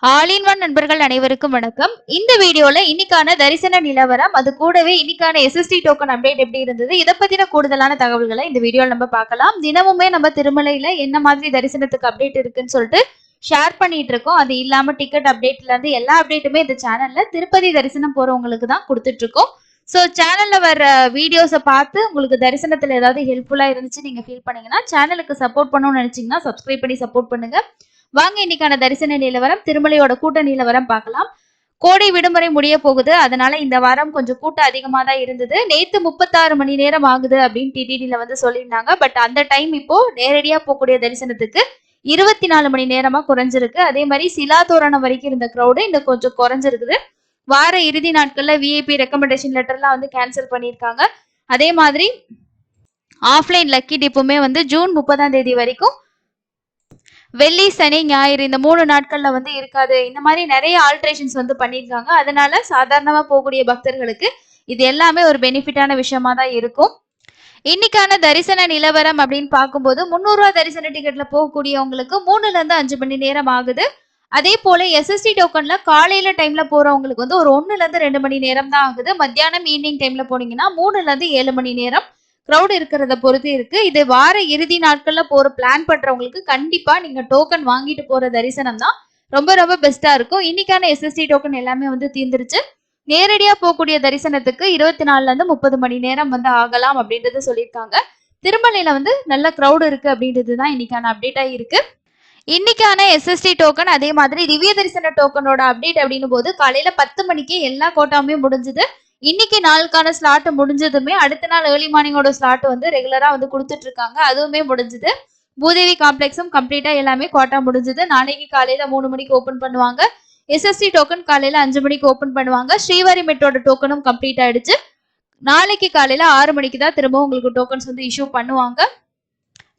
All in one நண்பர்கள் அனைவருக்கும் வணக்கம். இந்த வீடியோல இன்னைக்கான தரிசன நிலவரம், அது கூடவே இன்னைக்கான எஸ்எஸ்டி டோக்கன் அப்டேட் எப்படி இருந்தது, இதை பத்தின கூடுதலான தகவல்களை இந்த வீடியோல நம்ம பார்க்கலாம். தினமுமே நம்ம திருமலையில என்ன மாதிரி தரிசனத்துக்கு அப்டேட் இருக்குன்னு சொல்லிட்டு ஷேர் பண்ணிட்டு இருக்கோம். அது இல்லாம டிக்கெட் அப்டேட்ல இருந்து எல்லா அப்டேட்டுமே இந்த சேனல்ல திருப்பதி தரிசனம் போறவங்களுக்கு தான் கொடுத்துட்டு இருக்கோம். ஸோ சேனல்ல வர வீடியோஸை பார்த்து உங்களுக்கு தரிசனத்துல ஏதாவது ஹெல்ப்ஃபுல்லா இருந்துச்சு நீங்க ஃபீல் பண்ணீங்கன்னா, சேனலுக்கு சப்போர்ட் பண்ணணும்னு நினைச்சீங்கன்னா சப்ஸ்கிரைப் பண்ணி சப்போர்ட் பண்ணுங்க. வாங்க இன்னைக்கான தரிசன நிலவரம், திருமலையோட கூட்ட நிலவரம் பார்க்கலாம். கோடை விடுமுறை முடிய போகுது, அதனால இந்த வாரம் கொஞ்சம் கூட்டம் அதிகமா தான் இருந்தது. நேத்து 36 மணி நேரம் ஆகுது அப்படின்னு டிடிடில வந்து சொல்லியிருந்தாங்க. பட் அந்த டைம் இப்போ நேரடியா போகக்கூடிய தரிசனத்துக்கு 24 மணி நேரமா குறைஞ்சிருக்கு. அதே மாதிரி சிலா தோரணம் வரைக்கும் இருந்த க்ரௌடு இந்த கொஞ்சம் குறைஞ்சிருக்குது. வார இறுதி நாட்கள்ல விஐபி ரெக்கமெண்டேஷன் லெட்டர்லாம் வந்து கேன்சல் பண்ணியிருக்காங்க. அதே மாதிரி ஆஃப்லைன் லக்கி டிப்புமே வந்து ஜூன் 30ஆம் தேதி வரைக்கும் வெள்ளி சனி ஞாயிறு இந்த 3 நாட்கள்ல வந்து இருக்காது. இந்த மாதிரி நிறைய ஆல்ட்ரேஷன்ஸ் வந்து பண்ணியிருக்காங்க. அதனால சாதாரணமா போகக்கூடிய பக்தர்களுக்கு இது எல்லாமே ஒரு பெனிஃபிட்டான விஷயமா தான் இருக்கும். இன்னைக்கான தரிசன நிலவரம் அப்படின்னு பார்க்கும்போது 300 ரூபா தரிசன டிக்கெட்ல போகக்கூடியவங்களுக்கு 3ல இருந்து 5 மணி நேரம் ஆகுது. அதே போல எஸ்எஸ்டி டோக்கன்ல காலையில டைம்ல போறவங்களுக்கு வந்து ஒரு 1ல இருந்து 2 மணி நேரம் தான் ஆகுது. மத்தியானம் ஈவினிங் டைம்ல போனீங்கன்னா 3ல இருந்து 7 மணி நேரம் க்ரௌட் இருக்கிறத பொறுத்து இருக்கு. இது வார இறுதி நாட்கள்ல போற பிளான் பண்றவங்களுக்கு கண்டிப்பா நீங்க டோக்கன் வாங்கிட்டு போற தரிசனம் தான் ரொம்ப ரொம்ப பெஸ்டா இருக்கும். இன்னைக்கான எஸ்எஸ்டி டோக்கன் எல்லாமே வந்து தீர்ந்துருச்சு. நேரடியா போகக்கூடிய தரிசனத்துக்கு 24ல இருந்து 30 மணி நேரம் வந்து ஆகலாம் அப்படின்றது சொல்லியிருக்காங்க. திருமலையில வந்து நல்ல க்ரௌட் இருக்கு அப்படின்றது தான் இன்னைக்கான அப்டேட்டா இருக்கு. இன்னைக்கான எஸ்எஸ்டி டோக்கன் அதே மாதிரி திவ்ய தரிசன டோக்கனோட அப்டேட் அப்படின்னு போது காலையில 10 மணிக்கு எல்லா கோட்டாவுமே முடிஞ்சது. இன்னைக்கு நாளுக்கான ஸ்லாட் முடிஞ்சதுமே அடுத்த நாள் ஏர்லி மார்னிங்கோட ஸ்லாட் வந்து ரெகுலரா வந்து கொடுத்துட்டு இருக்காங்க. அதுவுமே முடிஞ்சது. பூதேவி காம்ப்ளெக்ஸும் கம்ப்ளீட்டா எல்லாமே கோட்டா முடிஞ்சது. நாளைக்கு காலையில 3 மணிக்கு ஓபன் பண்ணுவாங்க. எஸ்எஸ்டி டோக்கன் காலையில 5 மணிக்கு ஓபன் பண்ணுவாங்க. ஸ்ரீவாரி மெட்ரோட டோக்கனும் கம்ப்ளீட் ஆயிடுச்சு. நாளைக்கு காலையில 6 மணிக்கு தான் திரும்ப உங்களுக்கு டோக்கன்ஸ் வந்து இஷ்யூ பண்ணுவாங்க.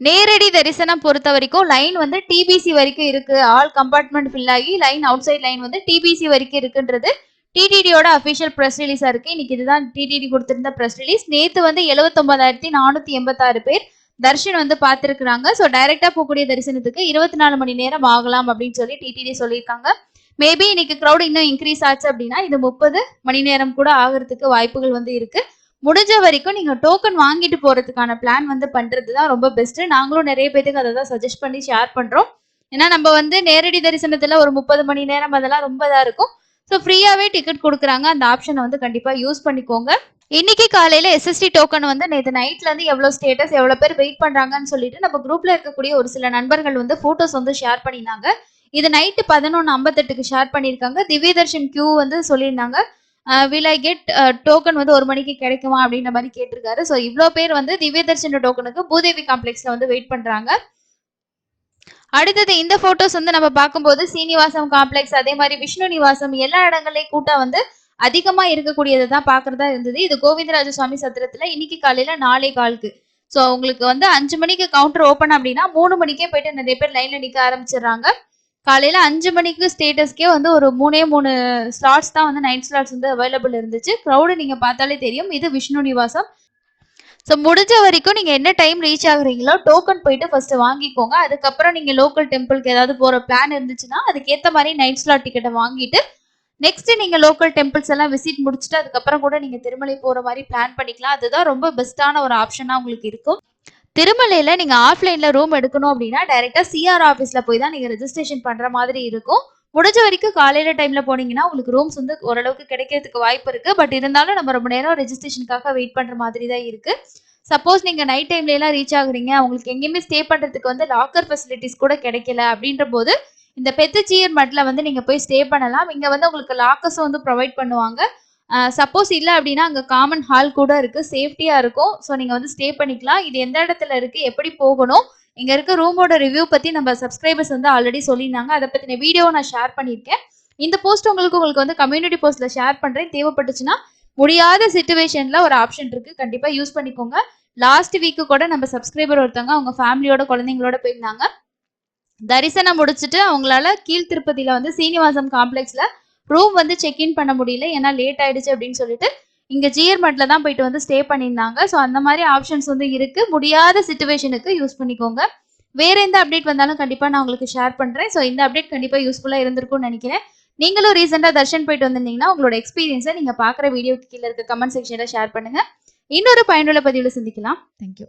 நேரடி தரிசனம் பொறுத்த வரைக்கும் லைன் வந்து டிபிசி வரைக்கும் இருக்கு. ஆல் கம்பார்ட்மெண்ட் ஃபில் ஆகி லைன் அவுட் சைட் லைன் வந்து டிபிசி வரைக்கும் இருக்குன்றது டிடிடியோட அபிஷியல் பிரஸ் ரிலீஸா இருக்கு. இன்னைக்கு இதுதான் டிடிடி கொடுத்திருந்த பிரஸ் ரிலீஸ். நேத்து வந்து 79,486 பேர் தர்ஷன் வந்து பார்த்திருக்கிறாங்க. ஸோ டைரக்டா போகக்கூடிய தரிசனத்துக்கு 24 மணி நேரம் ஆகலாம் அப்படின்னு சொல்லி டிடிடி சொல்லியிருக்காங்க. மேபி இன்னைக்கு க்ரௌட் இன்னும் இன்க்ரீஸ் ஆச்சு அப்படின்னா இது 30 மணி நேரம் கூட ஆகிறதுக்கு வாய்ப்புகள் வந்து இருக்கு. முடிஞ்ச வரைக்கும் நீங்க டோக்கன் வாங்கிட்டு போறதுக்கான பிளான் வந்து பண்றது தான் ரொம்ப பெஸ்ட். நாங்களும் நிறைய பேருக்கு அதை தான் சஜஸ்ட் பண்ணி ஷேர் பண்றோம். ஏன்னா நம்ம வந்து நேரடி தரிசனத்துல ஒரு 30 மணி நேரம் அதெல்லாம் ரொம்ப இதா இருக்கும். ஸோ ஃப்ரீயாவே டிக்கெட் கொடுக்குறாங்க. அந்த ஆப்ஷனை வந்து கண்டிப்பா யூஸ் பண்ணிக்கோங்க. இன்னைக்கு காலையில எஸ்எஸ்டி டோக்கன் வந்து நேற்று நைட்ல இருந்து எவ்வளவு ஸ்டேட்டஸ் எவ்வளவு பேர் வெயிட் பண்றாங்கன்னு சொல்லிட்டு நம்ம குரூப்ல இருக்கக்கூடிய ஒரு சில நண்பர்கள் வந்து போட்டோஸ் வந்து ஷேர் பண்ணியிருந்தாங்க. இது நைட்டு 11:58க்கு ஷேர் பண்ணியிருக்காங்க. திவ்ய தர்ஷன் கியூ வந்து சொல்லியிருந்தாங்க. வில் ஐ கெட் டோக்கன் வந்து 1 மணிக்கு கிடைக்குமா அப்படின்ற மாதிரி கேட்டிருக்காரு. ஸோ இவ்வளோ பேர் வந்து திவ்ய தர்ஷன் டோக்கனுக்கு பூதேவி காம்ப்ளெக்ஸ்ல வந்து வெயிட் பண்றாங்க. அடுத்தது இந்த போட்டோஸ் வந்து நம்ம பார்க்கும்போது சீனிவாசம் காம்ப்ளெக்ஸ் அதே மாதிரி விஷ்ணு நிவாசம் எல்லா இடங்களையும் கூட்டம் வந்து அதிகமா இருக்கக்கூடியதை தான் பாக்குறதா இருந்தது. இது கோவிந்தராஜ சுவாமி சத்திரத்துல இன்னைக்கு காலையில 4:15க்கு. ஸோ உங்களுக்கு வந்து 5 மணிக்கு கவுண்டர் ஓப்பன் அப்படின்னா 3 மணிக்கே போயிட்டு நிறைய பேர் லைன்ல நிக்க ஆரம்பிச்சிடுறாங்க. காலையில 5 மணிக்கு ஸ்டேட்டஸ்க்கே வந்து ஒரு 3 ஸ்லாட்ஸ் தான் வந்து நைட் ஸ்லாட்ஸ் வந்து அவைலபிள் இருந்துச்சு. க்ரௌடு நீங்க பார்த்தாலே தெரியும். இது விஷ்ணு நிவாசம். ஸோ முடிஞ்ச வரைக்கும் நீங்க என்ன டைம் ரீச் ஆகுறீங்களோ டோக்கன் போயிட்டு ஃபர்ஸ்ட் வாங்கிக்கோங்க. அதுக்கப்புறம் நீங்க லோக்கல் டெம்பிளுக்கு ஏதாவது போற பிளான் இருந்துச்சுன்னா அதுக்கேற்ற மாதிரி நைட் ஸ்லாட் டிக்கெட்டை வாங்கிட்டு நெக்ஸ்ட் நீங்க லோக்கல் டெம்பிள்ஸ் எல்லாம் விசிட் முடிச்சுட்டு அதுக்கப்புறம் கூட நீங்க திருமலை போற மாதிரி பிளான் பண்ணிக்கலாம். அதுதான் ரொம்ப பெஸ்டான ஒரு ஆப்ஷனா உங்களுக்கு இருக்கும். திருமலையில நீங்க ஆஃப்லைன்ல ரூம் எடுக்கணும் அப்படின்னா டைரக்டா சிஆர் ஆஃபீஸ்ல போய் தான் நீங்க ரெஜிஸ்ட்ரேஷன் பண்ற மாதிரி இருக்கும். முடிஞ்ச வரைக்கும் காலையில டைம்ல போனீங்கன்னா உங்களுக்கு ரூம்ஸ் வந்து ஓரளவுக்கு கிடைக்கிறதுக்கு வாய்ப்பு இருக்கு. பட் இருந்தாலும் நம்ம ரொம்ப நேரம் ரெஜிஸ்ட்ரேஷனுக்காக வெயிட் பண்ற மாதிரி தான் இருக்கு. சப்போஸ் நீங்க நைட் டைம்ல எல்லாம் ரீச் ஆகுறீங்க, உங்களுக்கு எங்கேயுமே ஸ்டே பண்றதுக்கு வந்து லாக்கர் ஃபெசிலிட்டிஸ் கூட கிடைக்கல அப்படின்ற போது இந்த பெத்துச்சீர் மட்ல வந்து நீங்க போய் ஸ்டே பண்ணலாம். இங்க வந்து உங்களுக்கு லாக்கர்ஸும் வந்து ப்ரொவைட் பண்ணுவாங்க. சப்போஸ் இல்லை அப்படின்னா அங்கே காமன் ஹால் கூட இருக்கு, சேஃப்டியா இருக்கும். ஸோ நீங்க வந்து ஸ்டே பண்ணிக்கலாம். இது எந்த இடத்துல இருக்கு, எப்படி போகணும், இங்க இருக்க ரூமோட ரிவ்யூ பத்தி நம்ம சப்ஸ்கிரைபர்ஸ் வந்து ஆல்ரெடி சொல்லியிருந்தாங்க. அதை பத்தின வீடியோ நான் ஷேர் பண்ணியிருக்கேன். இந்த போஸ்ட் உங்களுக்கு வந்து கம்யூனிட்டி போஸ்ட்ல ஷேர் பண்றேன். தேவைப்பட்டுச்சுன்னா முடியாத சிச்சுவேஷன்ல ஒரு ஆப்ஷன் இருக்கு, கண்டிப்பா யூஸ் பண்ணிக்கோங்க. லாஸ்ட் வீக்கு கூட நம்ம சப்ஸ்கிரைபர் ஒருத்தவங்க அவங்க ஃபேமிலியோட குழந்தைங்களோட போயிருந்தாங்க. தரிசனம் முடிச்சுட்டு அவங்களால கீழ் திருப்பதியில வந்து சீனிவாசம் காம்ப்ளெக்ஸ்ல ரூம் வந்து செக்இன் பண்ண முடியல, ஏன்னா லேட் ஆயிடுச்சு அப்படின்னு சொல்லிட்டு இங்க ஜிஆர் மட்ல தான் போயிட்டு வந்து ஸ்டே பண்ணியிருந்தாங்க. ஸோ அந்த மாதிரி ஆப்ஷன்ஸ் வந்து இருக்கு. முடியாத சிச்சுவேஷனுக்கு யூஸ் பண்ணிக்கோங்க. வேற எந்த அப்டேட் வந்தாலும் கண்டிப்பா நான் உங்களுக்கு ஷேர் பண்றேன். ஸோ இந்த அப்டேட் கண்டிப்பா யூஸ்ஃபுல்லா இருந்திருக்கும்னு நினைக்கிறேன். நீங்களும் ரீசெண்டா தர்ஷன் போயிட்டு வந்திருந்தீங்கன்னா, உங்களோட எக்ஸ்பீரியன்ஸ நீங்க பார்க்குற வீடியோக்கு கீழ இருக்க கமெண்ட் செக்ஷன்ல ஷேர் பண்ணுங்க. இன்னொரு பயனுள்ள பதிவுல சந்திக்கலாம். Thank you.